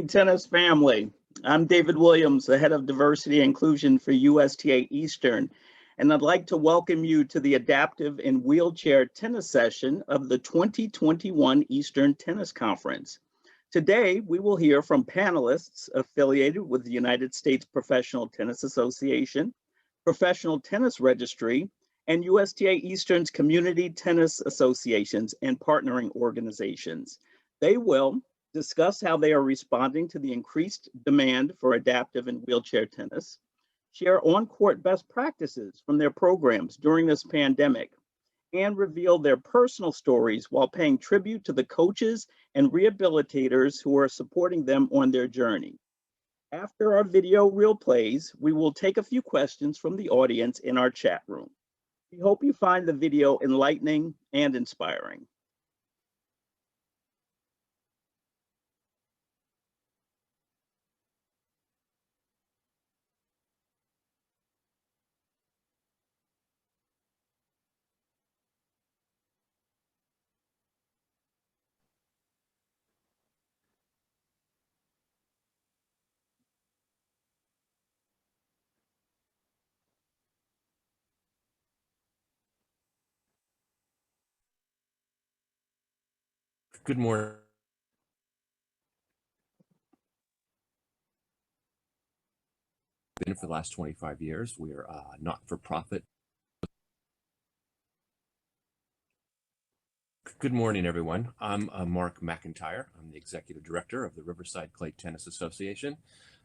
Tennis family. I'm David Williams, the head of diversity and inclusion for USTA Eastern, and I'd like to welcome you to the adaptive and wheelchair tennis session of the 2021 Eastern Tennis Conference. Today, we will hear from panelists affiliated with the United States Professional Tennis Association, Professional Tennis Registry, and USTA Eastern's Community Tennis Associations and partnering organizations. They will discuss how they are responding to the increased demand for adaptive and wheelchair tennis, share on-court best practices from their programs during this pandemic, and reveal their personal stories while paying tribute to the coaches and rehabilitators who are supporting them on their journey. After our video reel plays, we will take a few questions from the audience in our chat room. We hope you find the video enlightening and inspiring. Good morning. Been for the last 25 years. We're not-for-profit. Good morning, everyone. I'm Mark McIntyre. I'm the executive director of the Riverside Clay Tennis Association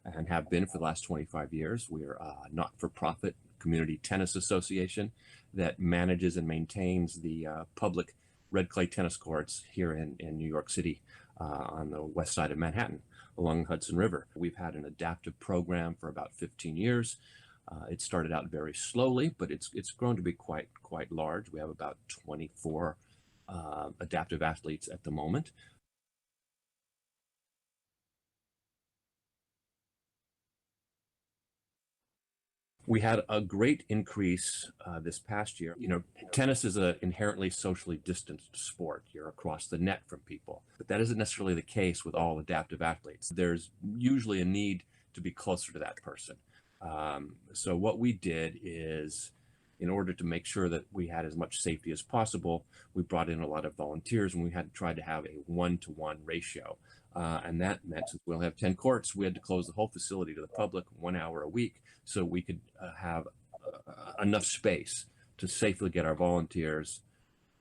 and have been for the last 25 years. We're a not-for-profit community tennis association that manages and maintains the public red clay tennis courts here in New York City on the west side of Manhattan along the Hudson River. We've had an adaptive program for about 15 years. It started out very slowly, but it's grown to be quite large. We have about 24 adaptive athletes at the moment. We had a great increase this past year. You know, tennis is an inherently socially distanced sport. You're across the net from people, but that isn't necessarily the case with all adaptive athletes. There's usually a need to be closer to that person. So what we did is, in order to make sure that we had as much safety as possible, we brought in a lot of volunteers, and we had tried to have a 1-to-1 ratio. And that meant, since we'll have 10 courts, we had to close the whole facility to the public 1 hour a week so we could have enough space to safely get our volunteers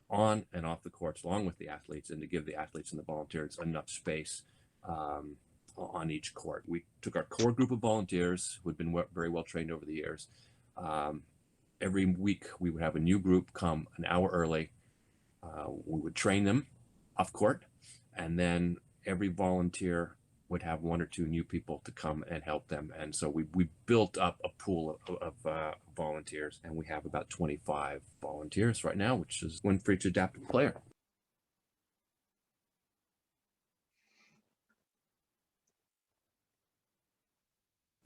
on and off the courts along with the athletes, and to give the athletes and the volunteers enough space on each court. We took our core group of volunteers who had been very well trained over the years. Every week we would have a new group come an hour early. We would train them off court, and then every volunteer would have 1 or 2 new people to come and help them. And so we built up a pool of volunteers, and we have about 25 volunteers right now, which is one for each adaptive player.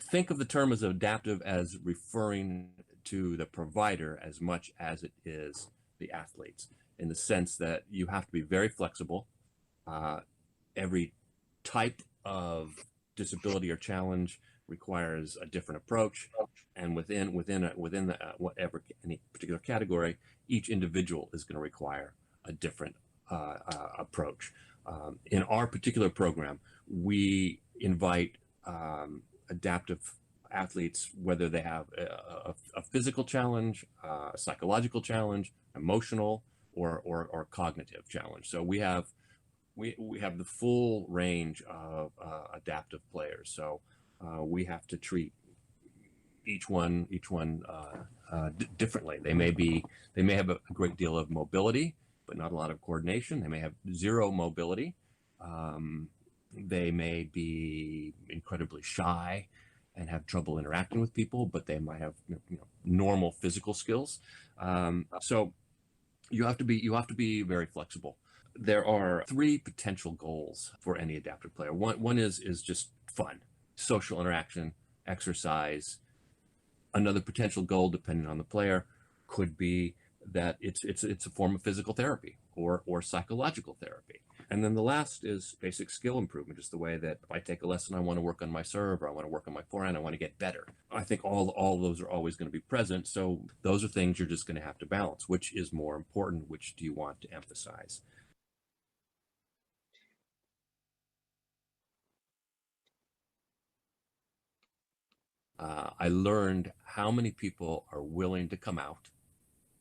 Think of the term as adaptive as referring to the provider as much as it is the athletes, in the sense that you have to be very flexible. Every type of disability or challenge requires a different approach, and within whatever any particular category, each individual is going to require a different approach. In our particular program, we invite adaptive athletes, whether they have a physical challenge, a psychological challenge, emotional, or cognitive challenge. So we have the full range of adaptive players. So we have to treat each one differently. They may have a great deal of mobility, but not a lot of coordination. They may have zero mobility. They may be incredibly shy and have trouble interacting with people, but they might have normal physical skills. So you have to be very flexible. There are 3 potential goals for any adaptive player. One is just fun, social interaction, exercise. Another potential goal, depending on the player, could be that it's a form of physical therapy or psychological therapy. And then the last is basic skill improvement, just the way that if I take a lesson, I want to work on my serve, or I want to work on my forehand, I want to get better. I think all those are always going to be present. So those are things you're just going to have to balance. Which is more important? Which do you want to emphasize? I learned how many people are willing to come out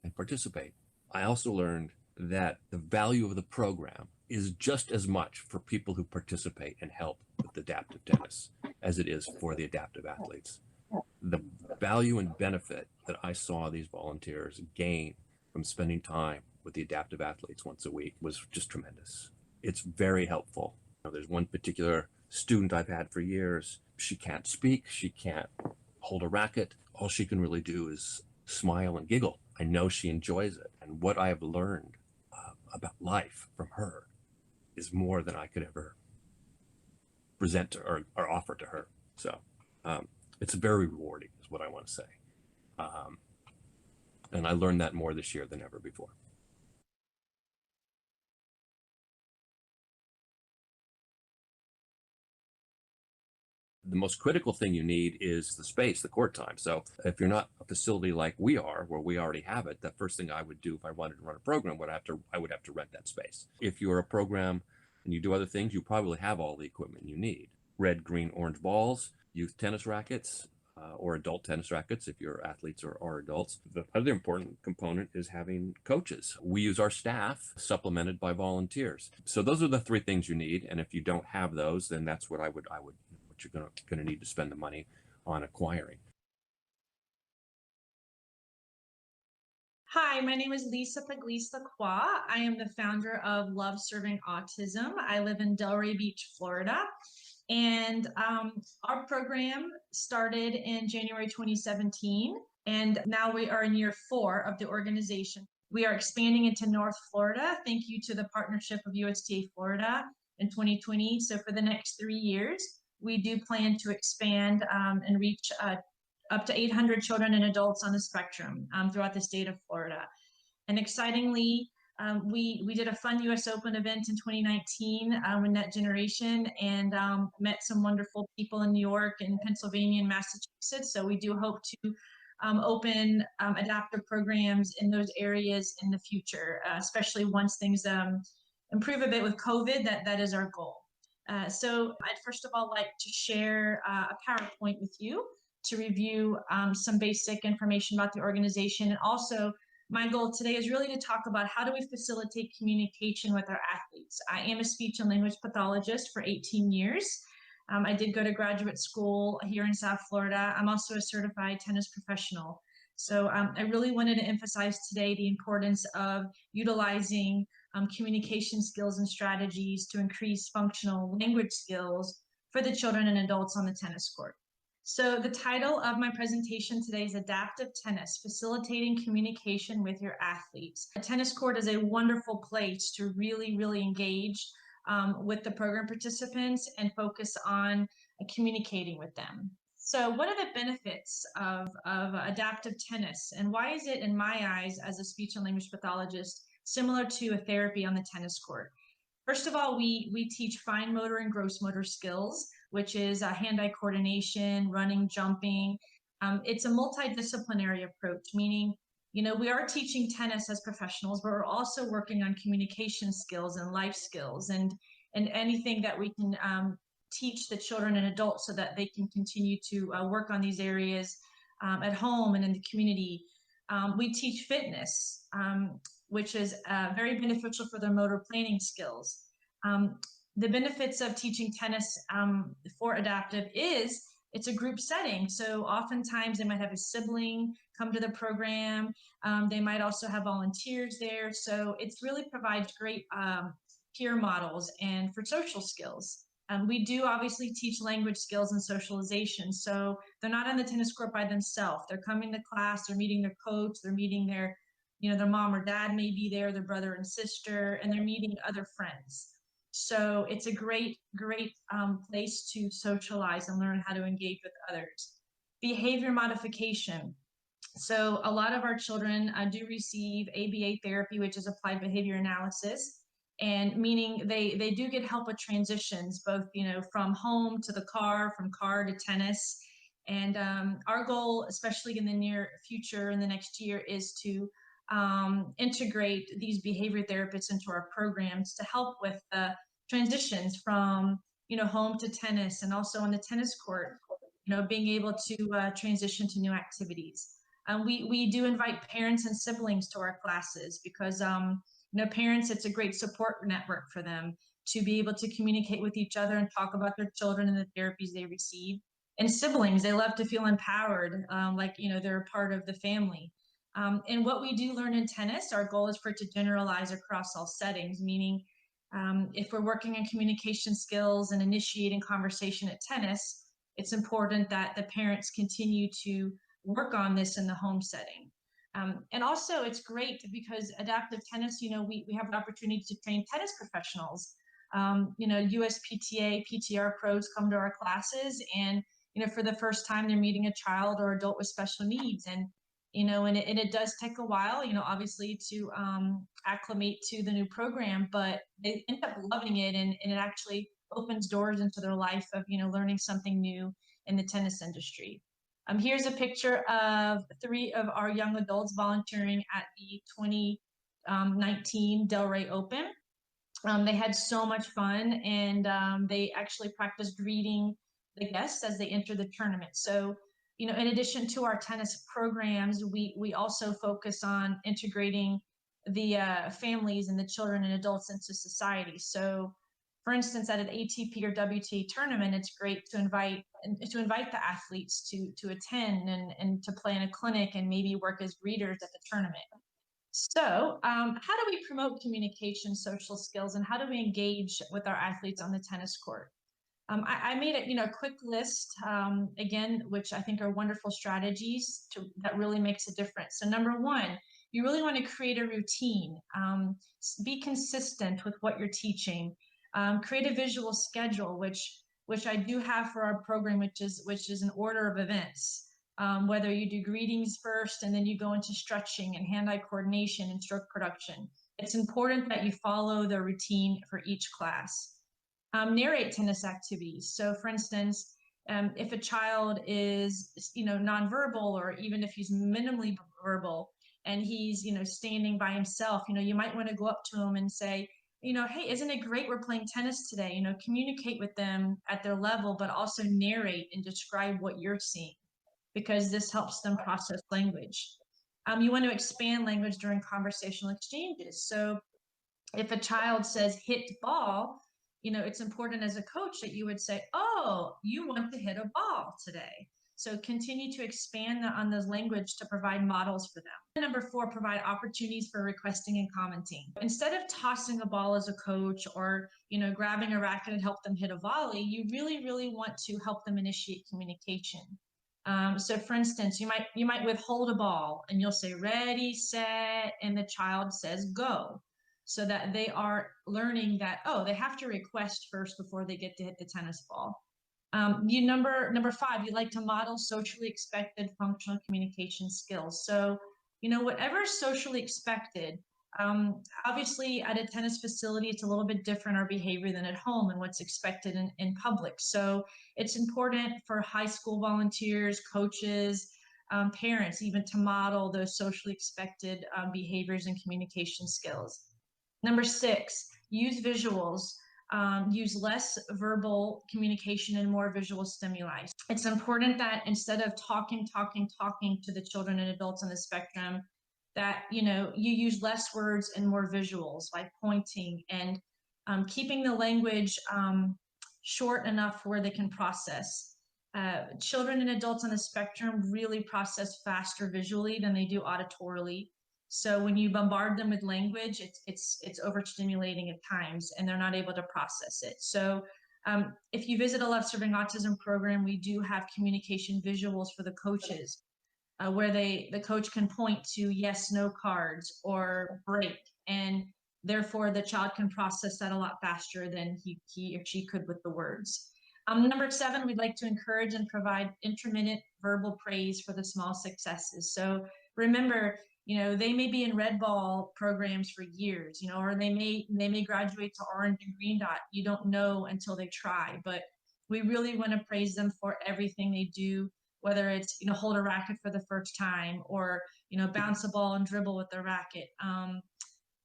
and participate. I also learned that the value of the program is just as much for people who participate and help with adaptive tennis as it is for the adaptive athletes. The value and benefit that I saw these volunteers gain from spending time with the adaptive athletes once a week was just tremendous. It's very helpful. There's one particular student I've had for years. She can't speak, she can't hold a racket. All she can really do is smile and giggle. I know she enjoys it. And what I have learned about life from her is more than I could ever present to her or offer to her. So it's very rewarding is what I want to say. And I learned that more this year than ever before. The most critical thing you need is the space, the court time. So if you're not a facility like we are, where we already have it, the first thing I would do if I wanted to run a program I would have to rent that space. If you're a program and you do other things, you probably have all the equipment you need. Red, green, orange balls, youth tennis rackets, or adult tennis rackets if your athletes are adults. The other important component is having coaches. We use our staff supplemented by volunteers. So those are the three things you need. And if you don't have those, then that's what what you're going to need to spend the money on acquiring. Hi, my name is Lisa Pugliese-Lacroix. I am the founder of Love Serving Autism. I live in Delray Beach, Florida. And our program started in January 2017, and now we are in year 4 of the organization. We are expanding into North Florida. Thank you to the partnership of USTA Florida in 2020. So for the next 3 years, we do plan to expand and reach up to 800 children and adults on the spectrum throughout the state of Florida. And excitingly, we did a fun US Open event in 2019 in that generation, and met some wonderful people in New York and Pennsylvania and Massachusetts. So we do hope to open adaptive programs in those areas in the future, especially once things improve a bit with COVID. That is our goal. So I'd first of all like to share a PowerPoint with you to review some basic information about the organization. And also, my goal today is really to talk about how do we facilitate communication with our athletes. I am a speech and language pathologist for 18 years. I did go to graduate school here in South Florida. I'm also a certified tennis professional. So I really wanted to emphasize today the importance of utilizing communication skills and strategies to increase functional language skills for the children and adults on the tennis court. So the title of my presentation today is Adaptive Tennis, Facilitating Communication with Your Athletes. A tennis court is a wonderful place to really engage with the program participants and focus on communicating with them. So what are the benefits of adaptive tennis, and why is it, in my eyes, as a speech and language pathologist, similar to a therapy on the tennis court? First of all, we teach fine motor and gross motor skills, which is hand-eye coordination, running, jumping. It's a multidisciplinary approach, meaning, we are teaching tennis as professionals, but we're also working on communication skills and life skills and anything that we can teach the children and adults so that they can continue to work on these areas at home and in the community. We teach fitness, which is very beneficial for their motor planning skills. The benefits of teaching tennis for adaptive is it's a group setting. So oftentimes they might have a sibling come to the program. They might also have volunteers there. So it really provides great peer models and for social skills. We do obviously teach language skills and socialization. So they're not on the tennis court by themselves. They're coming to class, they're meeting their coach, they're meeting their mom or dad may be there, their brother and sister, and they're meeting other friends. So it's a great place to socialize and learn how to engage with others. Behavior modification. So a lot of our children do receive ABA therapy, which is applied behavior analysis. and meaning they do get help with transitions, both, from home to the car, from car to tennis. And our goal, especially in the near future, in the next year, is to integrate these behavior therapists into our programs to help with the transitions from, home to tennis, and also on the tennis court, being able to transition to new activities. We do invite parents and siblings to our classes because, parents, it's a great support network for them to be able to communicate with each other and talk about their children and the therapies they receive. And siblings, they love to feel empowered, like, they're a part of the family. And what we do learn in tennis, our goal is for it to generalize across all settings, meaning if we're working on communication skills and initiating conversation at tennis, it's important that the parents continue to work on this in the home setting. And also it's great because adaptive tennis, we have an opportunity to train tennis professionals. USPTA, PTR pros come to our classes, and, for the first time they're meeting a child or adult with special needs. And, and it does take a while, obviously to acclimate to the new program, but they end up loving it, and it actually opens doors into their life of, learning something new in the tennis industry. Here's a picture of 3 of our young adults volunteering at the 2019 Delray Open. They had so much fun, and they actually practiced greeting the guests as they enter the tournament. So, in addition to our tennis programs, we also focus on integrating the families and the children and adults into society. So, for instance, at an ATP or WTA tournament, it's great to invite the athletes to attend and to play in a clinic and maybe work as greeters at the tournament. So how do we promote communication, social skills, and how do we engage with our athletes on the tennis court? I made a quick list, again, which I think are wonderful strategies that really makes a difference. So number 1, you really want to create a routine, be consistent with what you're teaching. Create a visual schedule, which I do have for our program, which is an order of events. Whether you do greetings first and then you go into stretching and hand-eye coordination and stroke production. It's important that you follow the routine for each class. Narrate tennis activities. So for instance, if a child is, nonverbal, or even if he's minimally verbal and he's, standing by himself, you might want to go up to him and say, hey, isn't it great we're playing tennis today? Communicate with them at their level, but also narrate and describe what you're seeing, because this helps them process language. You want to expand language during conversational exchanges. So if a child says hit ball, it's important as a coach that you would say, oh, you want to hit a ball today. So continue to expand on those language to provide models for them. And number 4, provide opportunities for requesting and commenting. Instead of tossing a ball as a coach or, grabbing a racket and help them hit a volley, you really, really want to help them initiate communication. So for instance, you might withhold a ball and you'll say ready, set, and the child says go, so that they are learning that, oh, they have to request first before they get to hit the tennis ball. Number 5, you like to model socially expected functional communication skills. So, whatever is socially expected, obviously at a tennis facility, it's a little bit different, our behavior, than at home and what's expected in public. So it's important for high school volunteers, coaches, parents, even to model those socially expected behaviors and communication skills. Number 6, use visuals. Use less verbal communication and more visual stimuli. It's important that instead of talking to the children and adults on the spectrum, that you use less words and more visuals, like pointing and keeping the language short enough where they can process. Children and adults on the spectrum really process faster visually than they do auditorily. So when you bombard them with language, it's overstimulating at times, and they're not able to process it. So if you visit a Love Serving Autism program, we do have communication visuals for the coaches, where the coach can point to yes, no cards or break, and therefore the child can process that a lot faster than he or she could with the words. Number 7, we'd like to encourage and provide intermittent verbal praise for the small successes. So remember, they may be in red ball programs for years, or they may graduate to orange and green dot. You don't know until they try, but we really want to praise them for everything they do, whether it's, hold a racket for the first time, or, bounce a ball and dribble with the racket.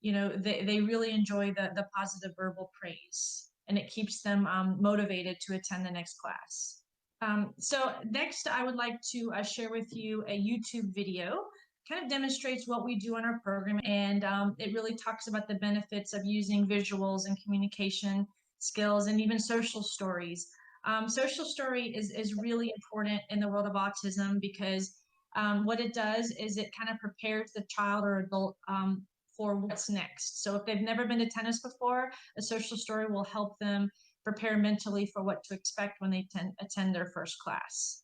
They really enjoy the positive verbal praise, and it keeps them motivated to attend the next class. So next, I would like to share with you a YouTube video. Kind of demonstrates what we do on our program, and it really talks about the benefits of using visuals and communication skills, and even social stories. Social story is really important in the world of autism, because what it does is it kind of prepares the child or adult for what's next. So if they've never been to tennis before, a social story will help them prepare mentally for what to expect when they attend their first class.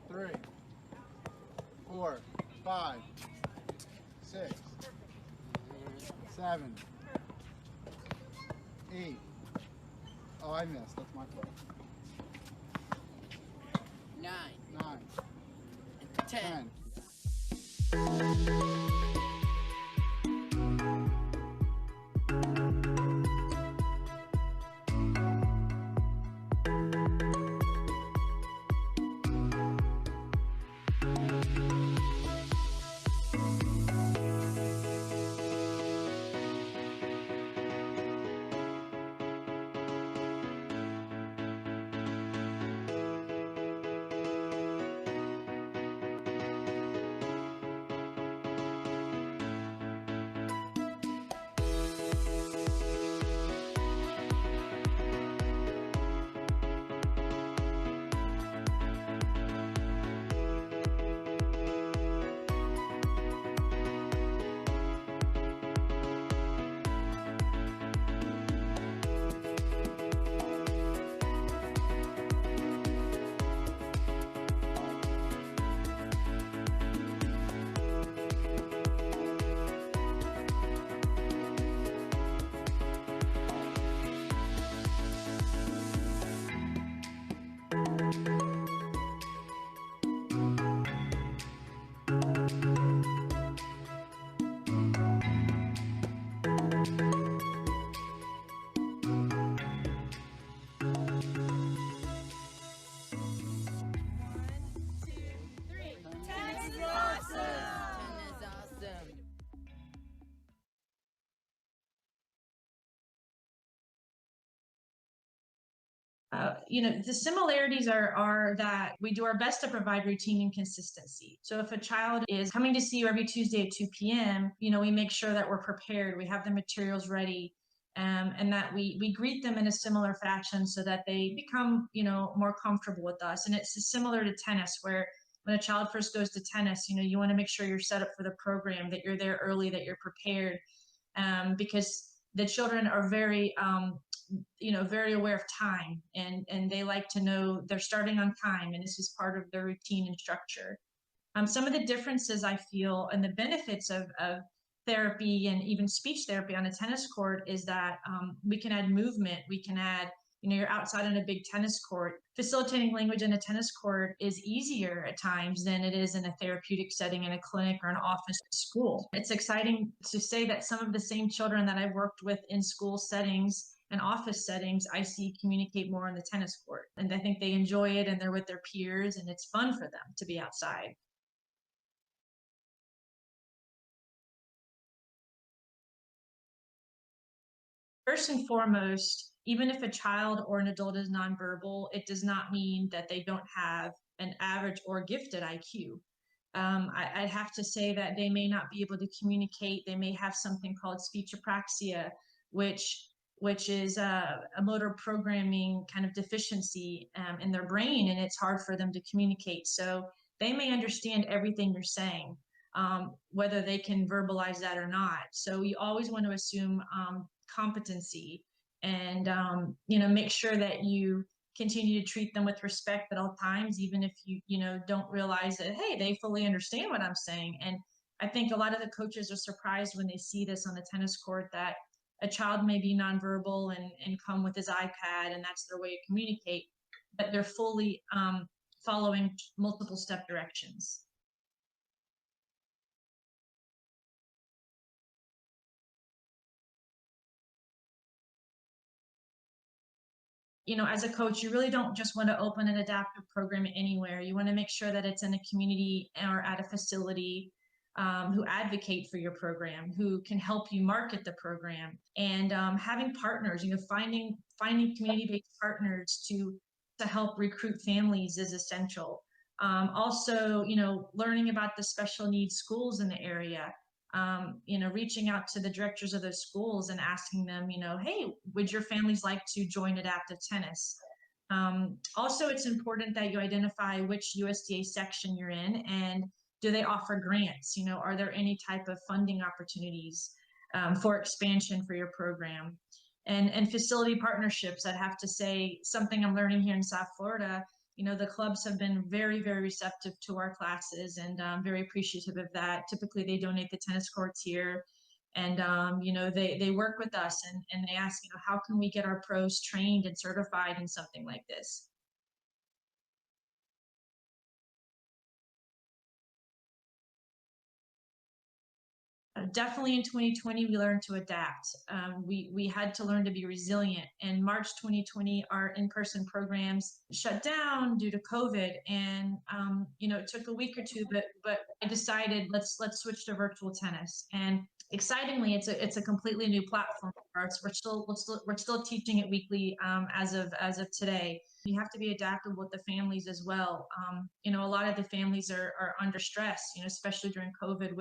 Three, 4, 5, 6, 7, 8. Oh, I missed. That's my fault. 9, 9, 10. 10. The similarities are that we do our best to provide routine and consistency. So if a child is coming to see you every Tuesday at 2 p.m., we make sure that we're prepared, we have the materials ready, and that we greet them in a similar fashion so that they become, more comfortable with us. And it's similar to tennis, where when a child first goes to tennis, you want to make sure you're set up for the program, that you're there early, that you're prepared, because the children are very, very aware of time, and they like to know they're starting on time, and this is part of their routine and structure. Some of the differences I feel and the benefits of therapy and even speech therapy on a tennis court is that we can add movement, we can add, you're outside on a big tennis court. Facilitating language in a tennis court is easier at times than it is in a therapeutic setting, in a clinic or an office at school. It's exciting to say that some of the same children that I've worked with in school settings and office settings, I see communicate more on the tennis court. And I think they enjoy it, and they're with their peers, and it's fun for them to be outside. First and foremost, even if a child or an adult is nonverbal, it does not mean that they don't have an average or gifted IQ. I'd have to say that they may not be able to communicate. They may have something called speech apraxia, which is a motor programming kind of deficiency in their brain, and it's hard for them to communicate. So they may understand everything you're saying, whether they can verbalize that or not. So we always want to assume competency, and make sure that you continue to treat them with respect at all times, even if you don't realize that, hey, they fully understand what I'm saying. And I think a lot of the coaches are surprised when they see this on the tennis court, that a child may be nonverbal and come with his iPad, and that's their way to communicate, but they're fully following multiple step directions. As a coach, you really don't just want to open an adaptive program anywhere. You want to make sure that it's in a community or at a facility who advocate for your program, who can help you market the program, and having partners. Finding community-based partners to help recruit families is essential. Also, learning about the special needs schools in the area. Reaching out to the directors of those schools and asking them, hey, would your families like to join adaptive tennis? Also, it's important that you identify which USTA section you're in, and do they offer grants? Are there any type of funding opportunities for expansion for your program? And facility partnerships, I'd have to say, something I'm learning here in South Florida. The clubs have been very, very receptive to our classes, and very appreciative of that. Typically, they donate the tennis courts here, and they work with us, and they ask, how can we get our pros trained and certified in something like this? Definitely in 2020, we learned to adapt. We had to learn to be resilient. In March 2020, our in-person programs shut down due to COVID, and it took a week or two, but I decided let's switch to virtual tennis. And excitingly, it's a completely new platform for us. We're still teaching it weekly as of today. You have to be adaptable with the families as well. A lot of the families are under stress, especially during COVID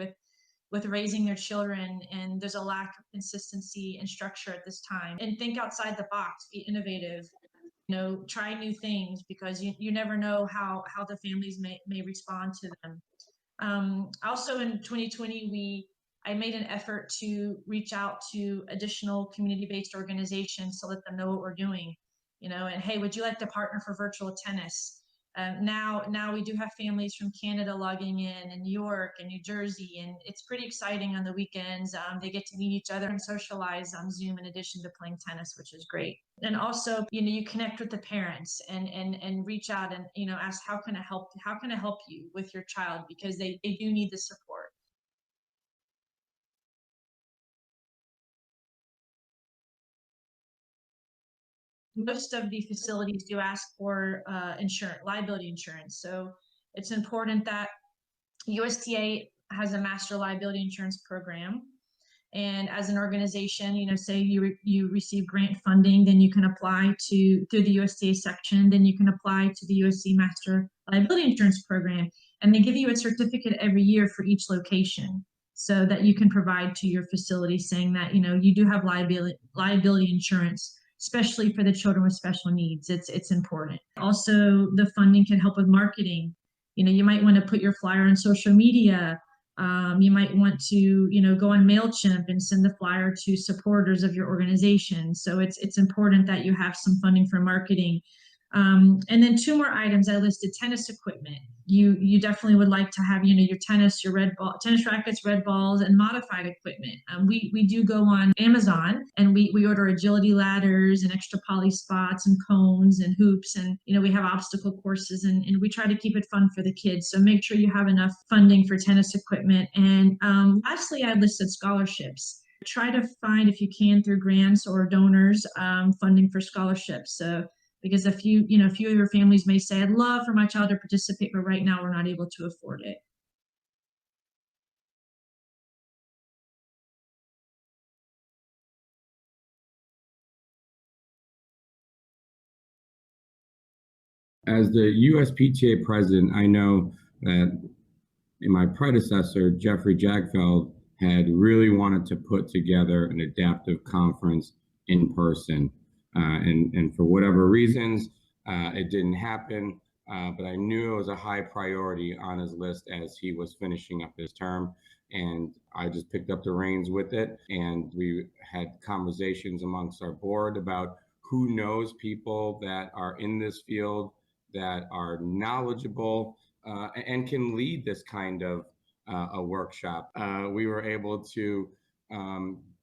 with raising their children, and there's a lack of consistency and structure at this time. And think outside the box, be innovative, try new things, because you never know how the families may respond to them. Also in 2020, I made an effort to reach out to additional community-based organizations to let them know what we're doing, and hey, would you like to partner for virtual tennis? Now we do have families from Canada logging in, and New York and New Jersey, and it's pretty exciting on the weekends. They get to meet each other and socialize on Zoom in addition to playing tennis, which is great. And also, you connect with the parents and reach out and, ask, how can I help you with your child? Because they do need the support. Most of the facilities do ask for liability insurance. So it's important that USTA has a master liability insurance program. And as an organization, say you receive grant funding, then you can apply through the USTA section, then you can apply to the USC Master Liability Insurance Program, and they give you a certificate every year for each location, so that you can provide to your facility saying that you do have liability insurance, especially for the children with special needs. It's important. Also, the funding can help with marketing. You might want to put your flyer on social media. You might want to, go on MailChimp and send the flyer to supporters of your organization. So it's important that you have some funding for marketing. And then 2 more items I listed: tennis equipment. You definitely would like to have, your tennis rackets, red balls, and modified equipment. We do go on Amazon and we order agility ladders and extra poly spots and cones and hoops, and we have obstacle courses, and we try to keep it fun for the kids. So make sure you have enough funding for tennis equipment. And lastly, I listed scholarships. Try to find, if you can, through grants or donors, funding for scholarships. So because a few of your families may say, I'd love for my child to participate, but right now we're not able to afford it. As the USPTA president, I know that my predecessor, Jeffrey Jagfeld, had really wanted to put together an adaptive conference in person. And for whatever reasons, it didn't happen, but I knew it was a high priority on his list as he was finishing up his term. And I just picked up the reins with it. And we had conversations amongst our board about who knows people that are in this field, that are knowledgeable, and can lead this kind of a workshop. We were able to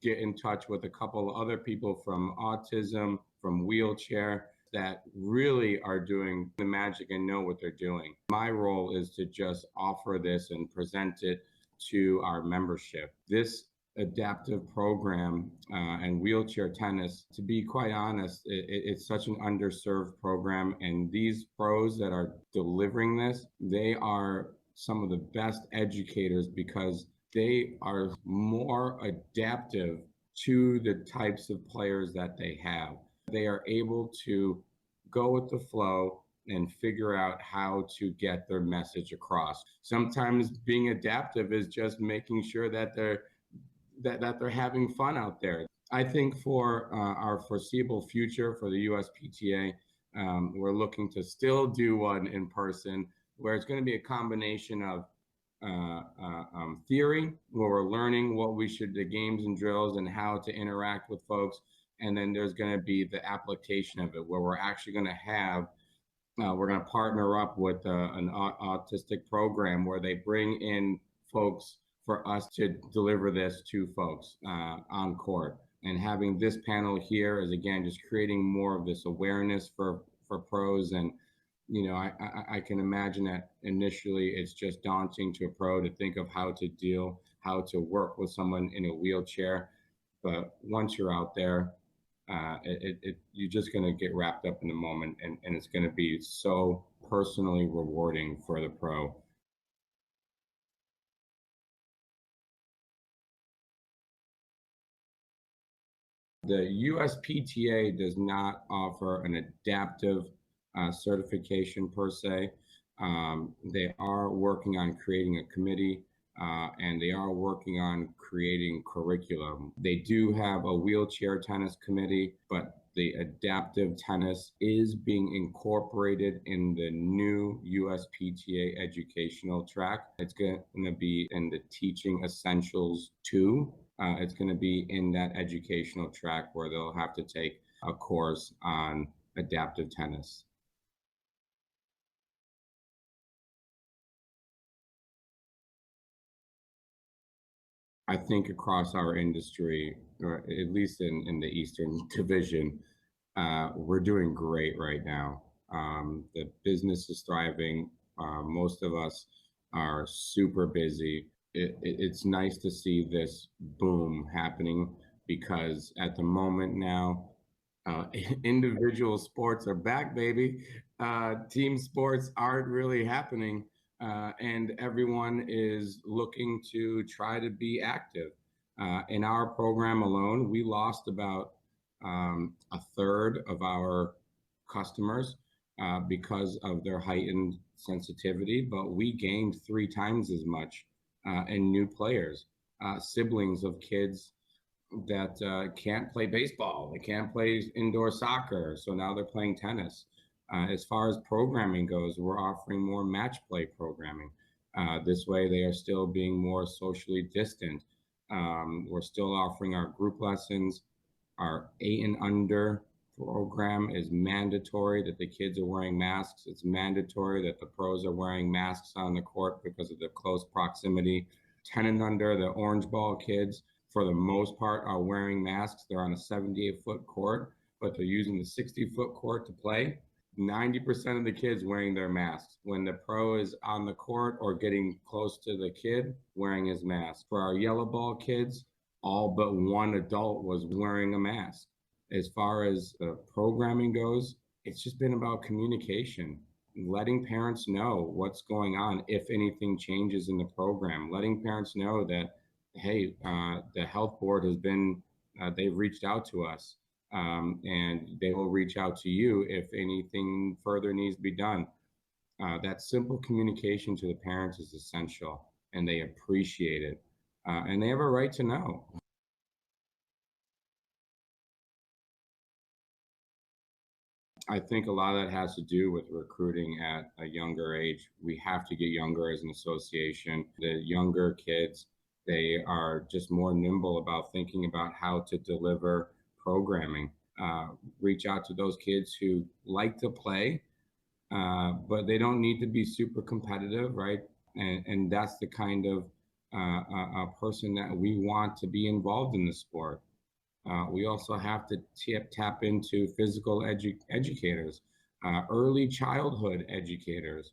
get in touch with a couple of other people from autism, from wheelchair, that really are doing the magic and know what they're doing. My role is to just offer this and present it to our membership. This adaptive program and wheelchair tennis, to be quite honest, it's such an underserved program, and these pros that are delivering this, they are some of the best educators because they are more adaptive to the types of players that they have. They are able to go with the flow and figure out how to get their message across. Sometimes being adaptive is just making sure that they're having fun out there. I think for our foreseeable future for the USPTA, we're looking to still do one in person, where it's going to be a combination of theory, where we're learning the games and drills and how to interact with folks. And then there's going to be the application of it, where we're actually going to have, we're going to partner up with an autistic program where they bring in folks for us to deliver this to folks on court. And having this panel here is, again, just creating more of this awareness for pros. And, I can imagine that initially it's just daunting to a pro to think of how to work with someone in a wheelchair. But once you're out there, you're just going to get wrapped up in the moment, and it's going to be so personally rewarding for the pro. The USPTA does not offer an adaptive certification per se. They are working on creating a committee, and they are working on creating curriculum. They do have a wheelchair tennis committee, but the adaptive tennis is being incorporated in the new USPTA educational track. It's going to be in the Teaching Essentials 2. It's going to be in that educational track where they'll have to take a course on adaptive tennis. I think across our industry, or at least in the Eastern Division, we're doing great right now. The business is thriving. Most of us are super busy. It's nice to see this boom happening, because at the moment now, individual sports are back, baby. Team sports aren't really happening, and everyone is looking to try to be active. In our program alone, we lost about a third of our customers because of their heightened sensitivity, but we gained 3 times as much in new players, siblings of kids that can't play baseball, they can't play indoor soccer, so now they're playing tennis. As far as programming goes, we're offering more match play programming. This way they are still being more socially distant. We're still offering our group lessons. Our 8 and under program is mandatory that the kids are wearing masks. It's mandatory that the pros are wearing masks on the court because of the close proximity. 10 and under, the orange ball kids, for the most part, are wearing masks. They're on a 78-foot court, but they're using the 60-foot court to play. 90% of the kids wearing their masks. When the pro is on the court or getting close to the kid, wearing his mask. For our yellow ball kids, all but one adult was wearing a mask. As far as the programming goes, it's just been about communication, letting parents know what's going on if anything changes in the program, letting parents know that, hey, the health board has been, they've reached out to us, and they will reach out to you if anything further needs to be done. That simple communication to the parents is essential, and they appreciate it, and they have a right to know. I think a lot of that has to do with recruiting at a younger age. We have to get younger as an association. The younger kids, they are just more nimble about thinking about how to deliver programming. Reach out to those kids who like to play, but they don't need to be super competitive, right? And that's the kind of a person that we want to be involved in the sport. We also have to tap into physical educators, early childhood educators.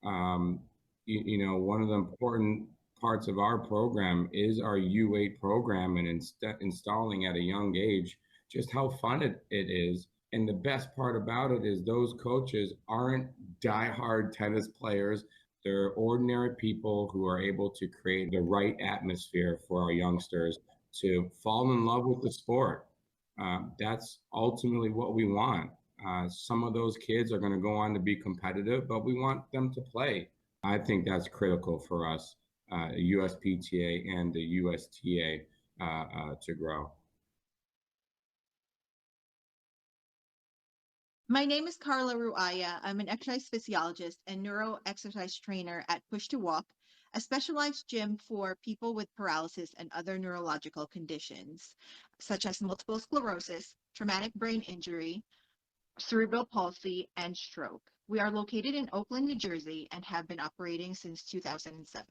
You know, one of the important parts of our program is our U8 program, and installing at a young age just how fun it is. And the best part about it is those coaches aren't diehard tennis players. They're ordinary people who are able to create the right atmosphere for our youngsters to fall in love with the sport. That's ultimately what we want. Some of those kids are going to go on to be competitive, but we want them to play. I think that's critical for us, USPTA and the USTA, to grow. My name is Carla Ruaya. I'm an exercise physiologist and neuro-exercise trainer at Push to Walk, a specialized gym for people with paralysis and other neurological conditions, such as multiple sclerosis, traumatic brain injury, cerebral palsy, and stroke. We are located in Oakland, New Jersey, and have been operating since 2007.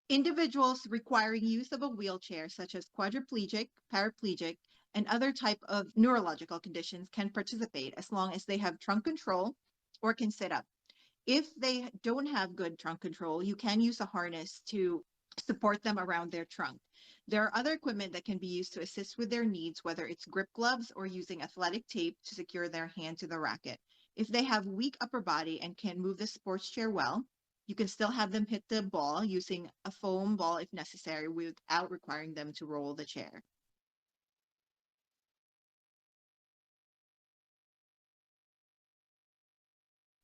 Individuals requiring use of a wheelchair, such as quadriplegic, paraplegic, and other type of neurological conditions, can participate as long as they have trunk control or can sit up. If they don't have good trunk control, you can use a harness to support them around their trunk. There are other equipment that can be used to assist with their needs, whether it's grip gloves or using athletic tape to secure their hand to the racket. If they have weak upper body and can move the sports chair well, you can still have them hit the ball using a foam ball if necessary without requiring them to roll the chair.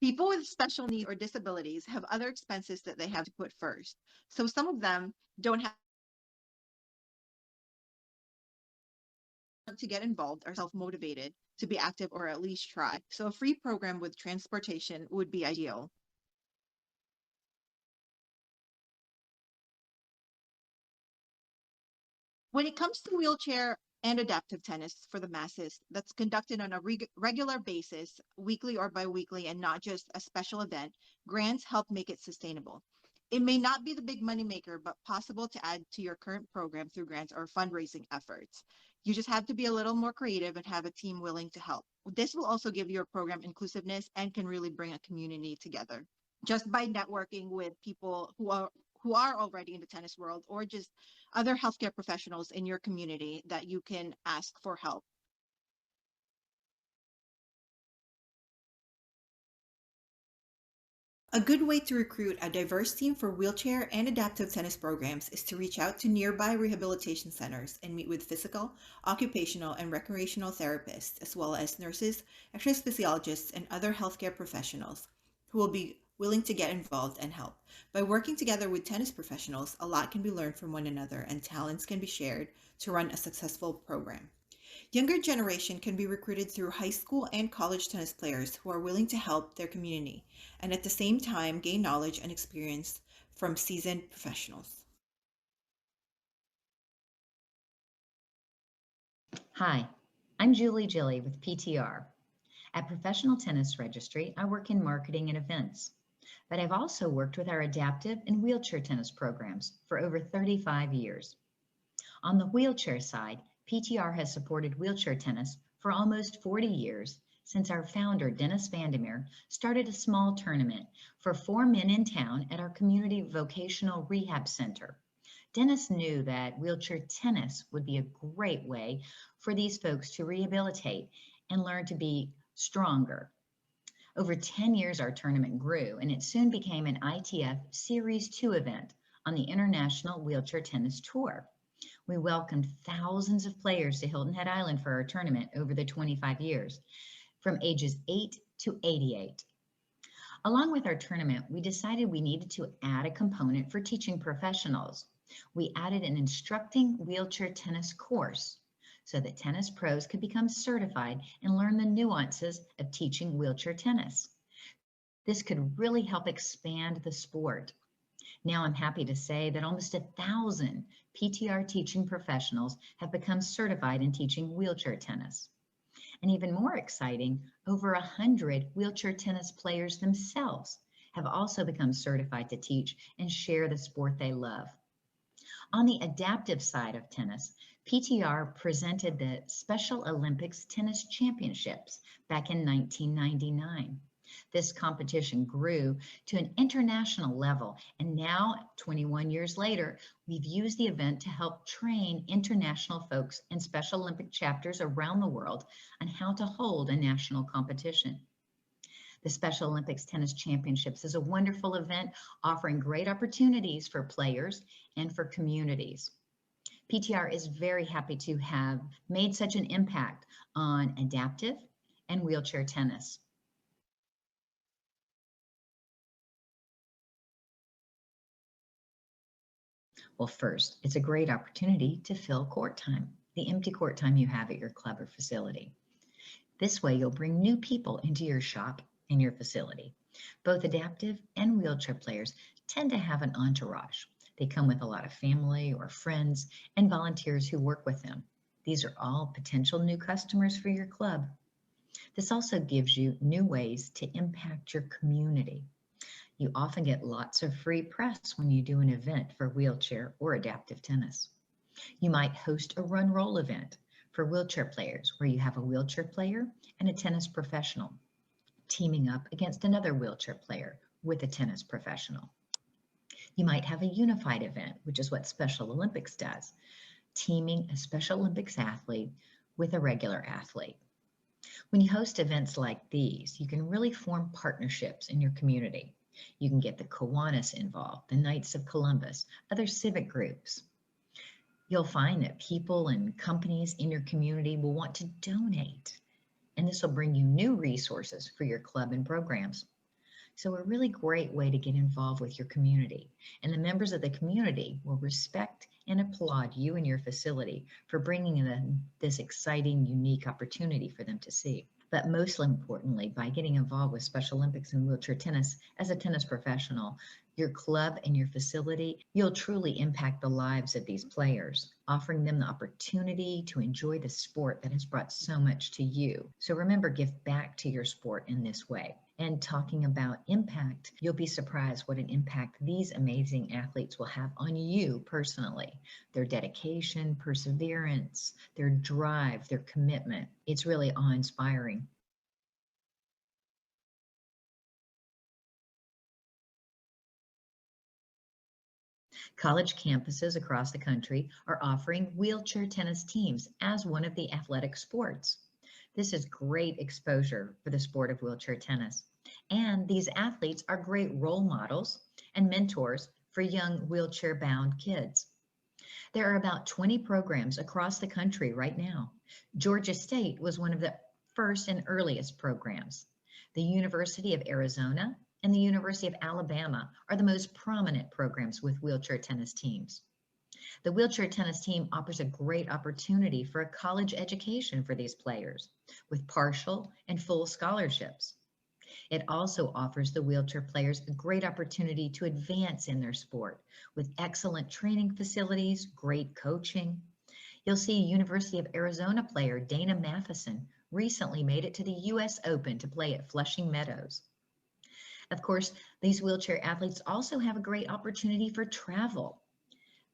People with special needs or disabilities have other expenses that they have to put first. So some of them don't have to get involved or self-motivated to be active or at least try. So a free program with transportation would be ideal. When it comes to wheelchair and adaptive tennis for the masses that's conducted on a regular basis, weekly or biweekly, and not just a special event, grants help make it sustainable. It may not be the big money maker, but possible to add to your current program through grants or fundraising efforts. You just have to be a little more creative and have a team willing to help. This will also give your program inclusiveness and can really bring a community together. Just by networking with people who are already in the tennis world, or just other healthcare professionals in your community that you can ask for help. A good way to recruit a diverse team for wheelchair and adaptive tennis programs is to reach out to nearby rehabilitation centers and meet with physical, occupational, and recreational therapists, as well as nurses, exercise physiologists, and other healthcare professionals who will be willing to get involved and help. By working together with tennis professionals, a lot can be learned from one another and talents can be shared to run a successful program. Younger generation can be recruited through high school and college tennis players who are willing to help their community and at the same time gain knowledge and experience from seasoned professionals. Hi, I'm Jilly with PTR. At Professional Tennis Registry, I work in marketing and events, but I've also worked with our adaptive and wheelchair tennis programs for over 35 years. On the wheelchair side, PTR has supported wheelchair tennis for almost 40 years since our founder, Dennis Vandermeer, started a small tournament for 4 men in town at our community vocational rehab center. Dennis knew that wheelchair tennis would be a great way for these folks to rehabilitate and learn to be stronger. Over 10 years, our tournament grew, and it soon became an ITF Series 2 event on the International Wheelchair Tennis Tour. We welcomed thousands of players to Hilton Head Island for our tournament over the 25 years, from ages 8 to 88. Along with our tournament, we decided we needed to add a component for teaching professionals. We added an instructing wheelchair tennis course so that tennis pros could become certified and learn the nuances of teaching wheelchair tennis. This could really help expand the sport. Now I'm happy to say that almost 1,000 PTR teaching professionals have become certified in teaching wheelchair tennis. And even more exciting, over 100 wheelchair tennis players themselves have also become certified to teach and share the sport they love. On the adaptive side of tennis, PTR presented the Special Olympics Tennis Championships back in 1999. This competition grew to an international level, and now, 21 years later, we've used the event to help train international folks in Special Olympic chapters around the world on how to hold a national competition. The Special Olympics Tennis Championships is a wonderful event offering great opportunities for players and for communities. PTR is very happy to have made such an impact on adaptive and wheelchair tennis. Well, first, it's a great opportunity to fill court time, the empty court time you have at your club or facility. This way, you'll bring new people into your shop and your facility. Both adaptive and wheelchair players tend to have an entourage. They come with a lot of family or friends and volunteers who work with them. These are all potential new customers for your club. This also gives you new ways to impact your community. You often get lots of free press when you do an event for wheelchair or adaptive tennis. You might host a run-roll event for wheelchair players where you have a wheelchair player and a tennis professional teaming up against another wheelchair player with a tennis professional. You might have a unified event, which is what Special Olympics does, teaming a Special Olympics athlete with a regular athlete. When you host events like these, you can really form partnerships in your community. You can get the Kiwanis involved, the Knights of Columbus, other civic groups. You'll find that people and companies in your community will want to donate, and this will bring you new resources for your club and programs. So a really great way to get involved with your community, and the members of the community will respect and applaud you and your facility for bringing them this exciting, unique opportunity for them to see. But most importantly, by getting involved with Special Olympics and wheelchair tennis as a tennis professional, your club and your facility, you'll truly impact the lives of these players, offering them the opportunity to enjoy the sport that has brought so much to you. So remember, give back to your sport in this way. And talking about impact, you'll be surprised what an impact these amazing athletes will have on you personally. Their dedication, perseverance, their drive, their commitment. It's really awe-inspiring. College campuses across the country are offering wheelchair tennis teams as one of the athletic sports. This is great exposure for the sport of wheelchair tennis. And these athletes are great role models and mentors for young wheelchair-bound kids. There are about 20 programs across the country right now. Georgia State was one of the first and earliest programs. The University of Arizona and the University of Alabama are the most prominent programs with wheelchair tennis teams. The wheelchair tennis team offers a great opportunity for a college education for these players with partial and full scholarships. It also offers the wheelchair players a great opportunity to advance in their sport with excellent training facilities, great coaching. You'll see University of Arizona player Dana Matheson recently made it to the US Open to play at Flushing Meadows. Of course, these wheelchair athletes also have a great opportunity for travel.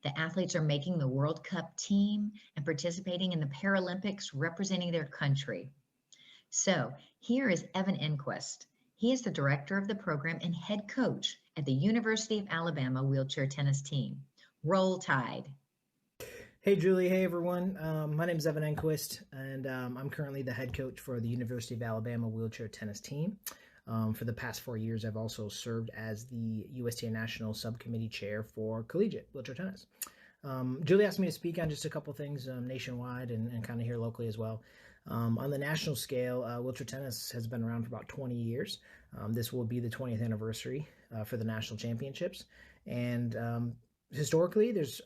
The athletes are making the World Cup team and participating in the Paralympics representing their country. So here is Evan Enquist. He is the director of the program and head coach at the University of Alabama wheelchair tennis team. Roll Tide. Hey, Julie. Hey, everyone. My name is Evan Enquist, and I'm currently the head coach for the University of Alabama wheelchair tennis team. For the past 4 years, I've also served as the USTA National Subcommittee Chair for Collegiate Wheelchair Tennis. Julie asked me to speak on just a couple things nationwide and kind of here locally as well. On the national scale, wheelchair tennis has been around for about 20 years. This will be the 20th anniversary for the national championships. And historically, there's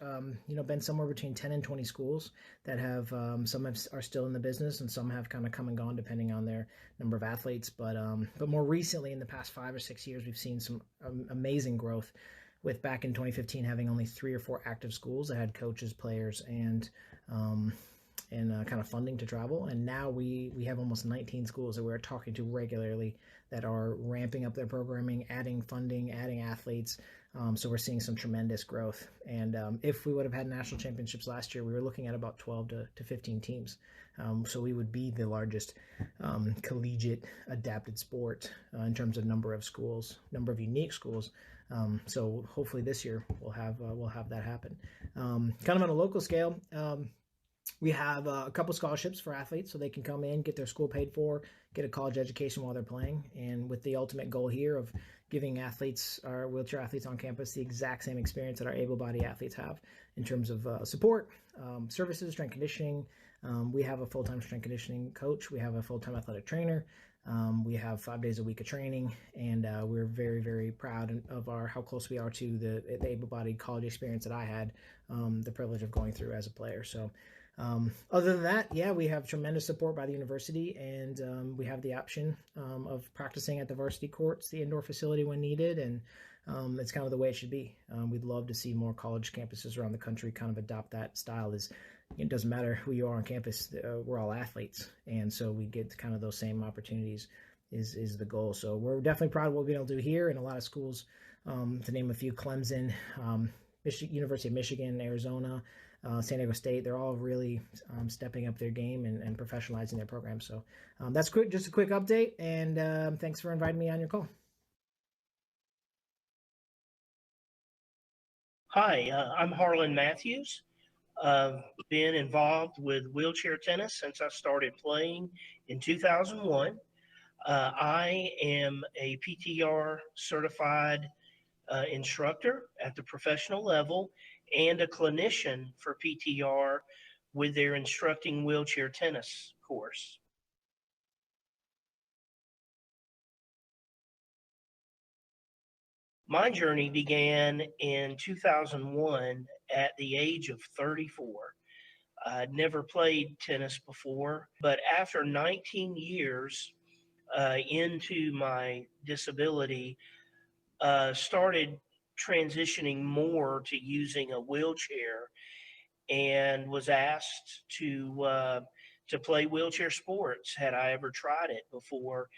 been somewhere between 10 and 20 schools that have some are still in the business, and some have kind of come and gone depending on their number of athletes. But more recently, in the past 5 or 6 years, we've seen some amazing growth. With back in 2015 having only 3 or 4 active schools that had coaches, players, and kind of funding to travel. And now we have almost 19 schools that we're talking to regularly that are ramping up their programming, adding funding, adding athletes. So we're seeing some tremendous growth. And if we would have had national championships last year, we were looking at about 12 to 15 teams. So we would be the largest collegiate adapted sport in terms of number of schools, number of unique schools. So hopefully this year we'll have that happen. Kind of on a local scale, we have a couple scholarships for athletes so they can come in, get their school paid for, get a college education while they're playing, and with the ultimate goal here of giving athletes, our wheelchair athletes on campus, the exact same experience that our able-bodied athletes have in terms of support, services, strength conditioning. We have a full-time strength conditioning coach. We have a full-time athletic trainer. We have 5 days a week of training, and we're very, very proud of how close we are to the able-bodied college experience that I had the privilege of going through as a player. So other than that, yeah, we have tremendous support by the university, and we have the option of practicing at the varsity courts, the indoor facility when needed, and it's kind of the way it should be. We'd love to see more college campuses around the country kind of adopt that style. It doesn't matter who you are on campus, we're all athletes, and so we get kind of those same opportunities is the goal. So we're definitely proud of what we've been able to do here, and a lot of schools, to name a few: Clemson, University of Michigan, Arizona, San Diego State. They're all really stepping up their game and professionalizing their programs. So that's just a quick update, and thanks for inviting me on your call. Hi, I'm Harlan Matthews. Been involved with wheelchair tennis since I started playing in 2001. I am a PTR certified instructor at the professional level and a clinician for PTR with their instructing wheelchair tennis course. My journey began in 2001 at the age of 34. I'd never played tennis before, but after 19 years into my disability, started transitioning more to using a wheelchair, and was asked to play wheelchair sports had I ever tried it before,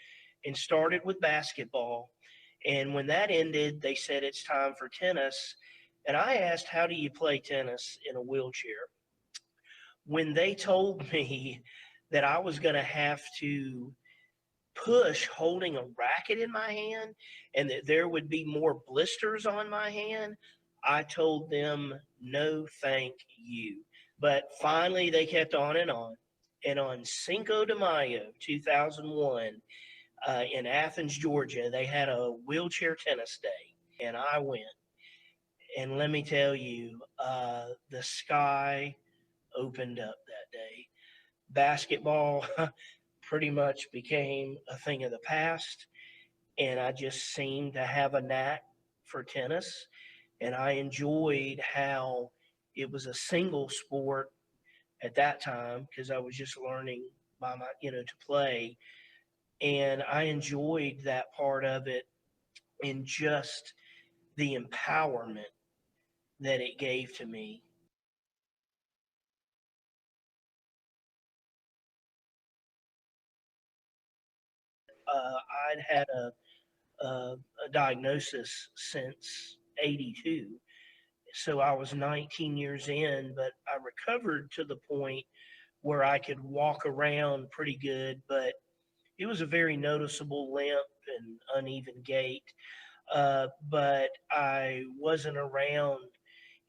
and started with basketball. And when that ended, they said it's time for tennis. And I asked, how do you play tennis in a wheelchair? When they told me that I was going to have to push holding a racket in my hand and that there would be more blisters on my hand, I told them, no, thank you. But finally, they kept on. And on Cinco de Mayo, 2001, in Athens, Georgia. They had a wheelchair tennis day, and I went. And let me tell you, the sky opened up that day. Basketball pretty much became a thing of the past, and I just seemed to have a knack for tennis. And I enjoyed how it was a single sport at that time because I was just learning by my, to play. And I enjoyed that part of it and just the empowerment that it gave to me. I'd had a diagnosis since '82. So I was 19 years in, but I recovered to the point where I could walk around pretty good, but it was a very noticeable limp and uneven gait. But I wasn't around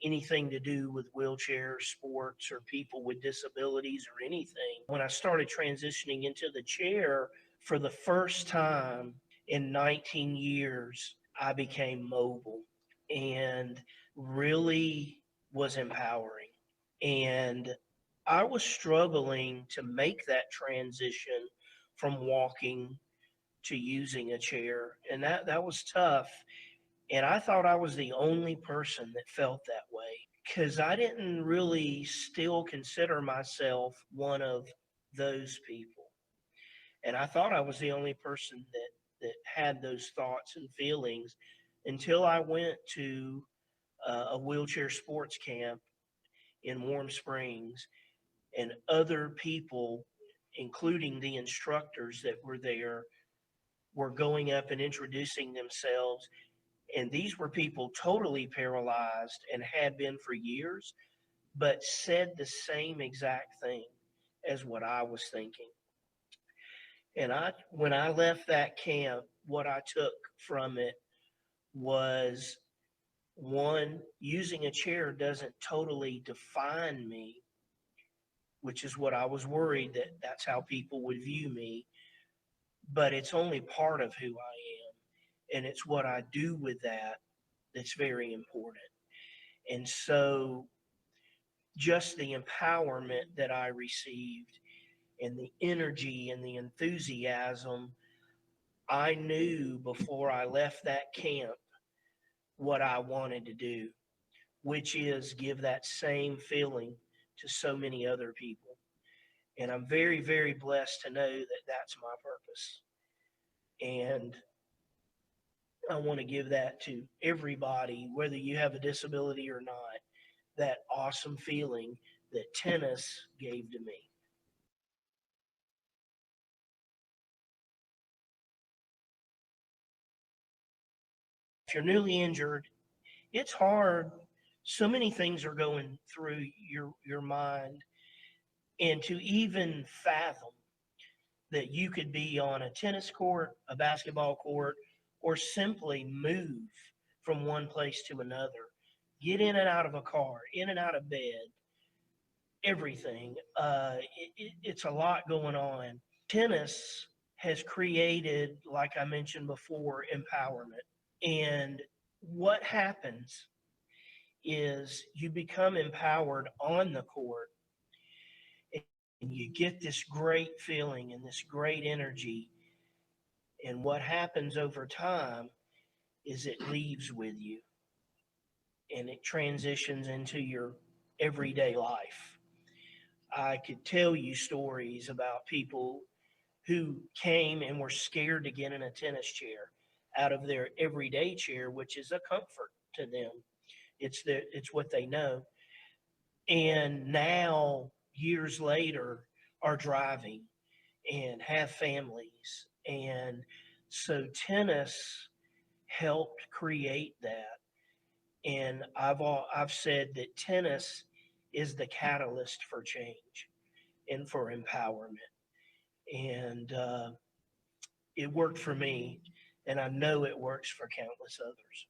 anything to do with wheelchair sports or people with disabilities or anything. When I started transitioning into the chair for the first time in 19 years, I became mobile and really was empowering. And I was struggling to make that transition from walking to using a chair. And that was tough. And I thought I was the only person that felt that way because I didn't really still consider myself one of those people. And I thought I was the only person that had those thoughts and feelings until I went to a wheelchair sports camp in Warm Springs, and other people, including the instructors that were there, were going up and introducing themselves. And these were people totally paralyzed and had been for years, but said the same exact thing as what I was thinking. And when I left that camp, what I took from it was, one, using a chair doesn't totally define me, which is what I was worried that that's how people would view me, but it's only part of who I am. And it's what I do with that that's very important. And so just the empowerment that I received and the energy and the enthusiasm, I knew before I left that camp what I wanted to do, which is give that same feeling to so many other people. And I'm very, very blessed to know that that's my purpose. And I want to give that to everybody, whether you have a disability or not, that awesome feeling that tennis gave to me. If you're newly injured, it's hard. So many things are going through your mind. And to even fathom that you could be on a tennis court, a basketball court, or simply move from one place to another, get in and out of a car, in and out of bed, everything. It's a lot going on. Tennis has created, like I mentioned before, empowerment. And what happens is you become empowered on the court and you get this great feeling and this great energy. And what happens over time is it leaves with you and it transitions into your everyday life. I could tell you stories about people who came and were scared to get in a tennis chair out of their everyday chair, which is a comfort to them. It's what they know. And now, years later, are driving and have families. And so tennis helped create that. And I've said that tennis is the catalyst for change and for empowerment. And it worked for me, and I know it works for countless others.